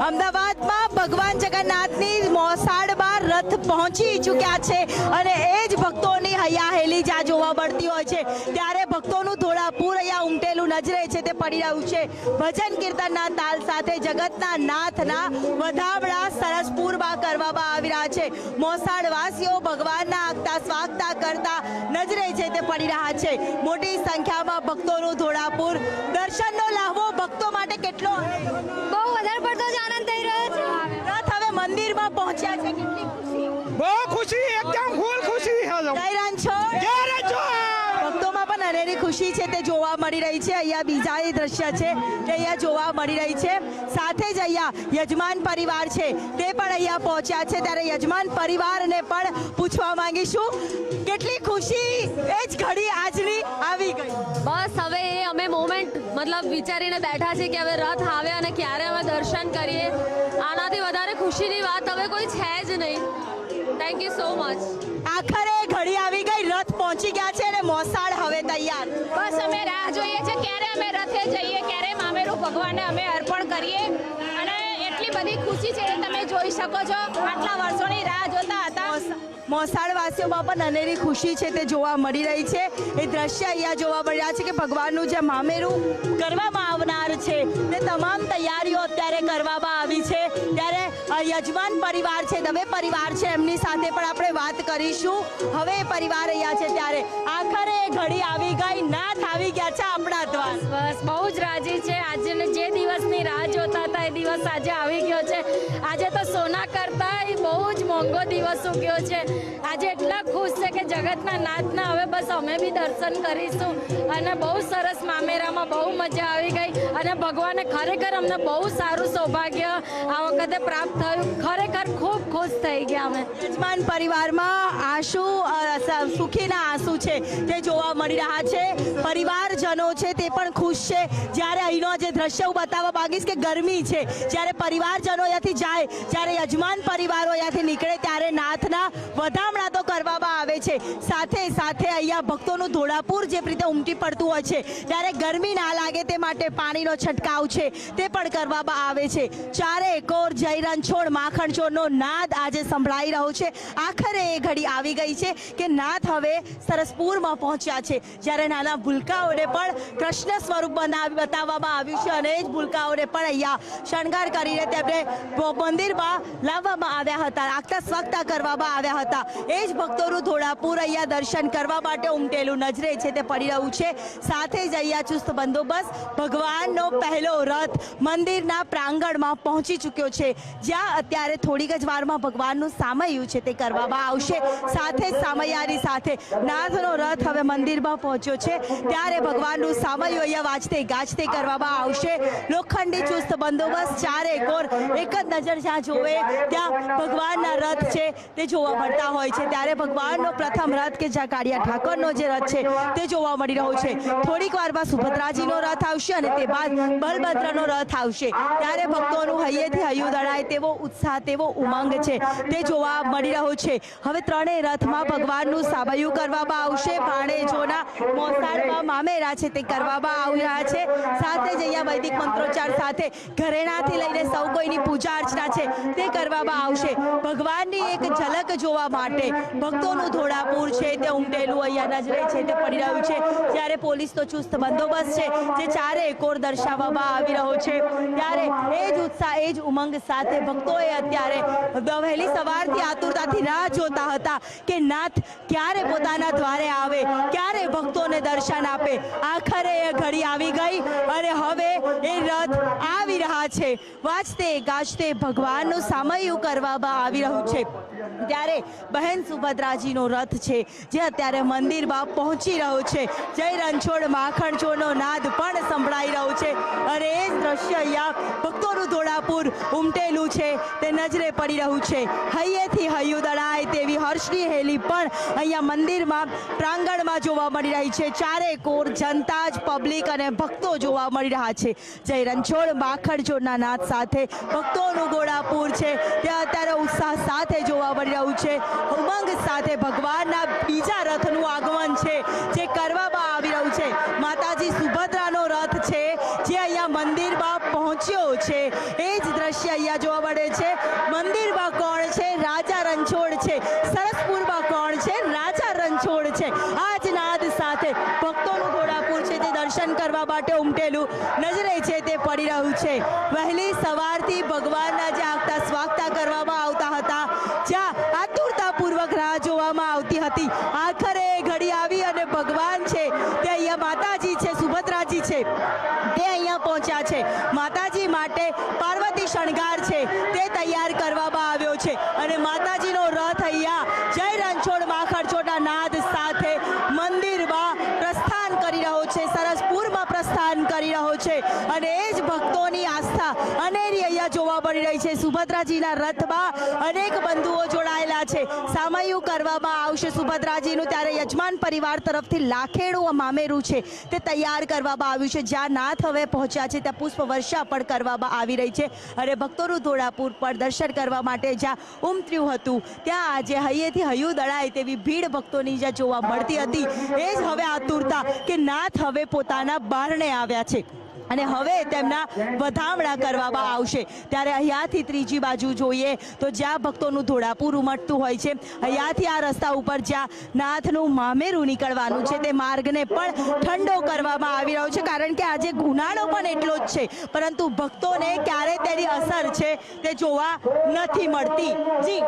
અમદાવાદમાં ભગવાન જગન્નાથની મોસાળમાં રથ પહોંચી ચૂક્યા છે અને એ જ ભક્તોની હૈયાહેલી જ્યાં જોવા મળતી હોય છે ત્યારે ભક્તોનું ધોળાપુર અહીંયા ઉમટેલું નજરે છે તે પડી રહ્યું છે। ભજન કીર્તનના તાલ સાથે જગતના નાથના વધામણા સરસપુરમાં કરવામાં આવી રહ્યા છે। મોસાળવાસીઓ ભગવાનના આગતા સ્વાગતા કરતા નજરે છે તે પડી રહ્યા છે। મોટી સંખ્યામાં ભક્તોનું ધોળાપુર દર્શનનો લાહવો ભક્તો માટે કેટલો બહુ વધારે પડતો જ આનંદ થઈ રહ્યો છે। રથ હવે મંદિરમાં પહોંચ્યા છે, કેટલી ખુશી, બહુ ખુશી, એકદમ ફૂલ ખુશી છે। જય રણછોડ, જય રણછોડ। ભક્તોમાં પણ અનેરી ખુશી છે તે જોવા મળી રહી છે। અહીંયા બીજા એ દ્રશ્ય છે જે અહીંયા જોવા મળી રહી છે। સાથે જ અહીંયા યજમાન પરિવાર છે તે પણ અહીંયા પહોંચ્યા છે ત્યારે યજમાન પરિવારને પણ પૂછવા માંગીશું કેટલી ખુશી એ જ ઘડી આજની આવી ગઈ। બસ હવે એ અમે મોમેન્ટ મતલબ વિચારીને બેઠા છે કે હવે રથ આવે અને ક્યારે અમે દર્શન કરીએ। આનાથી વધારે ખુશીની વાત હવે કોઈ છે જ નહીં। Thank you so much. આખરે ઘડી આવી ગઈ, રથ પહોંચી ગયા છે અને મોસાળ હવે તૈયાર। બસ અમે રાહ જોઈએ છે ક્યારે અમે રથે જઈએ, ક્યારે મામેરું ભગવાનને અમે અર્પણ કરીએ અને એટલી બધી ખુશી છે તમે જોઈ શકો છો। આટલા વર્ષોની રાહ જોતા હતા। મોસાળવાસીઓમાં પણ અનેરી ખુશી છે તે જોવા મળી રહી છે। એ દ્રશ્ય અહીંયા જોવા મળી રહ્યા છે કે ભગવાનનું જે મામેરું કરવામાં આવનાર છે તે તમામ તૈયારીઓ અત્યારે કરવામાં આવી છે। ત્યારે યજમાન પરિવાર છે, દવે પરિવાર છે, એમની સાથે પણ આપણે વાત કરીશું। હવે પરિવાર અહીંયા છે ત્યારે આખરે ઘડી આવી ગઈ, નાથ આવી ગયા છે આપણા દ્વાર। બસ બહુ જ રાજી છે। આજે જે દિવસની રાહ જોતા હતા એ દિવસ આજે આવી ગયો છે। આજે તો સોના કરતા બહુ જ મોંઘો દિવસ ઉગ્યો છે। આજે એટલા ખુશ છે કે જગતના નાથના હવે બસ અમે બી દર્શન કરીશું અને બહુ સરસ મામેરામાં બહુ મજા આવી ગઈ અને ભગવાને ખરેખર અમને બહુ સારું સૌભાગ્ય આ વખતે પ્રાપ્ત થયું। ખરેખર ખૂબ ખુશ થઈ ગયા અમે। યજમાન પરિવારમાં આંસુ, સુખીના આંસુ છે તે જોવા મળી રહ્યા છે। પરિવારજનો છે તે પણ ખુશ છે। જ્યારે અહીંનો જે દ્રશ્ય હું બતાવવા માંગીશ કે ગરમી છે, જ્યારે પરિવારજનો અહીંયાથી જાય, જ્યારે યજમાન પરિવારો અહીંયાથી નીકળે ત્યારે નાથના વધામણા તો કરવામાં આવે છે, સાથે સાથે અહીંયા ભક્તોનું ધોળાપુર જે રીતે ઉમટી પડતું હોય છે ત્યારે ગરમી ના લાગે તે માટે પાણીનો છંટકાવ છે તે પણ કરવામાં આવે છે। ચારે કોર જય રણછોડ માખણ ચોરનો નાદ આજે સંભળાઈ રહ્યો છે। આખરે એ ઘડી આવી ગઈ છે કે નાથ હવે સરસપુરમાં પહોંચ્યા છે। જ્યારે નાના ભૂલકાઓને પણ કૃષ્ણ સ્વરૂપ બતાવવામાં આવ્યું છે અને એ જ ભૂલકાઓને પણ અહીંયા શણગાર કરીને તેમને મંદિરમાં લાવવામાં આવ્યા હતા, આગતા સ્વાગતા કરવામાં આવ્યા હતા। એ જ ભક્તોનું ધોળાપુર અહીંયા દર્શન કરવા માટે ઉમટેલું નજરે છે તે પડી રહ્યું છે। સાથે જ અહીંયા ચુસ્ત બંદોબસ્ત, ભગવાનનો પહેલો રથ મંદિરના પ્રાંગણમાં પહોંચી ચૂક્યો છે, જ્યાં અત્યારે થોડીક જ વારમાં ભગવાનનું સામૈયું છે તે કરવામાં આવશે। સાથે જ સામૈયાની સાથે નાથનો રથ હવે મંદિરમાં પહોંચ્યો છે ત્યારે ભગવાનનું સામૈયું અહીંયા વાજતે ગાજતે કરવામાં આવશે। લોખંડી ચુસ્ત બંદોબસ્ત, ચારે કોર એક જ નજર જ્યાં જોવે ત્યાં ભગવાનના રથ છે તે જોવા મળતા હોય છે। ત્યારે ભગવાનનો પ્રથમ રથ કે જ્યાં કાળિયા ઠાકોરનો જે રથ છે તે જોવા મળી રહ્યો છે। થોડીક વારમાં સુભદ્રાજીનો રથ આવશે અને તે બાદ બલભદ્રનો રથ આવશે। ત્યારે ભક્તોનું હૈયેથી હૈયું દળાય તેવો ઉત્સાહ, તેવો ઉમંગ છે તે જોવા મળી રહ્યો છે। હવે ત્રણેય રથમાં ભગવાનનું સામૈયું કરવામાં આવશે। ભાણેજોના મોસાળમાં મામેરા છે તે કરવામાં આવ્યા છે। સાથે જ અહીંયા વૈદિક મંત્રોચ્ચાર સાથે ઘરેણાથી લઈને સૌ કોઈની પૂજા અર્ચના છે તે કરવામાં આવશે। ભગવાનની એક ઝલક જોવા માટે ભક્તોનું ધોળાપુર છે તે ઉમટેલું અહીંયા નજરે છે તે પડી રહ્યું છે। જ્યારે પોલીસનો ચુસ્ત બંદોબસ્ત છે જે ચારે કોર દર્શાવવામાં આવી રહ્યો છે ત્યારે એ જ ઉત્સાહ, એ જ ઉમંગ સાથે ભક્તોએ અત્યારે વહેલી સવારથી આતુરતાથી રાહ જોતા હતા કે નાથ ક્યારે પોતાના દ્વારે આવે, ક્યારે ભક્તોને દર્શન આપે। આખરે એ ઘડી આવી ગઈ અને હવે એ રથ આવી રહ્યા છે, વાજતે ગાજતે ભગવાનનું સામૈયું કરવામાં આવી રહ્યું છે। ત્યારે બહેન સુભદ્રાજીનો રથ છે જે અત્યારે મંદિરમાં પહોંચી રહ્યો છે। જય રણછોડ માખણ ચોરનો નાદ પણ સંભળાઈ રહ્યો છે અને એ જ દ્રશ્ય અહીંયા ભક્તોનું ધોળાપુર ઉમટેલું છે તે નજરે પડી રહ્યું છે। હૈયેથી હૈયું દળાય તેવી હર્ષની હેલી પણ અહીંયા મંદિરમાં પ્રાંગણમાં જોવા મળી રહી છે। ચારે કોર જનતા જ, પબ્લિક અને ભક્તો જોવા મળી રહ્યા છે। જય રણછોડ માખણ ચોરના નાદ સાથે ભક્તોનું ઘોડાપુર છે તે અત્યારે ઉત્સાહ સાથે જોવા મળી રહ્યું છે। ઉમંગ સાથે ભગવાનના બીજા રથનું આગમન છે જે કરવામાં આવી રહ્યું છે। માતાજી સુભદ્રાનો રથ છે જે અહીંયા મંદિરમાં પહોંચ્યો છે। એ જ દ્રશ્ય અહીંયા જોવા મળે છે. મંદિરમાં કોણ છે? રાજા રણછોડ છે. સરસપુરમાં કોણ છે? રાજા રણછોડ છે. આ જ નાદ સાથે ભક્તોનું ઘોડાપુર છે તે દર્શન કરવા માટે ઉમટેલું નજરે છે તે પડી રહ્યું છે. વહેલી સવારથી ભગવાનના જે આગતા સ્વાગતા કરવામાં આવતા હતા, જ્યાં આતુરતાપૂર્વક રાહ જોવામાં આવતી હતી, આખરે ઘડી આવી અને ભગવાન છે તે અહીંયા માતાજી છે, સુભદ્રાજી છે તે અહીંયા પહોંચ્યા છે. માતાજી માટે પાર્વતી શણગાર છે તે તૈયાર કરવામાં આવ્યો છે અને માતાજીનો રથ અહીંયા જય રણછોડ માખણચોડના નાદ સાથે મંદિરમાં પ્રસ્થાન કરી રહ્યો છે, સરસપુરમાં પ્રસ્થાન કરી રહ્યો છે અને એ જ ભક્તોની આસ્થા અનેરી અહીંયા જોવા મળી રહી છે. સુભદ્રાજીના રથમાં અનેક બંધુઓ જોડાયેલા છે. સામૈયું કરવામાં આવશે સુભદ્રાજીનું, ત્યારે યજમાન પરિવાર તરફથી લાખેડું મામેરું છે તે તૈયાર કરવામાં આવ્યું છે. જ્યાં નાથ હવે પહોંચ્યા છે ત્યાં પુષ્પ વર્ષા પણ કરવામાં આવી રહી છે અને ભક્તોનું ઘોડાપુર પર દર્શન કરવા માટે જ્યાં ઉમટ્યું હતું ત્યાં આજે હૈયેથી હૈયું દળાય તેવી ભીડ ભક્તોની જ્યાં જોવા મળતી હતી, એ જ હવે આતુરતા કે નાથ હવે પોતાના બારણે આવ્યા છે અને હવે તેમના વધામણા કરવામાં આવશે. ત્યારે અહીંયાથી ત્રીજી બાજુ જોઈએ તો જ્યાં ભક્તોનું ઘોડાપુર ઉમટતું હોય છે, અહીંયાથી આ રસ્તા ઉપર જ્યાં નાથનું મામેરું નીકળવાનું છે તે માર્ગને પણ ઠંડો કરવામાં આવી રહ્યો છે, કારણ કે આજે ગુનાળો પણ એટલો જ છે, પરંતુ ભક્તોને ક્યારે તેની અસર છે તે જોવા નથી મળતી. જી.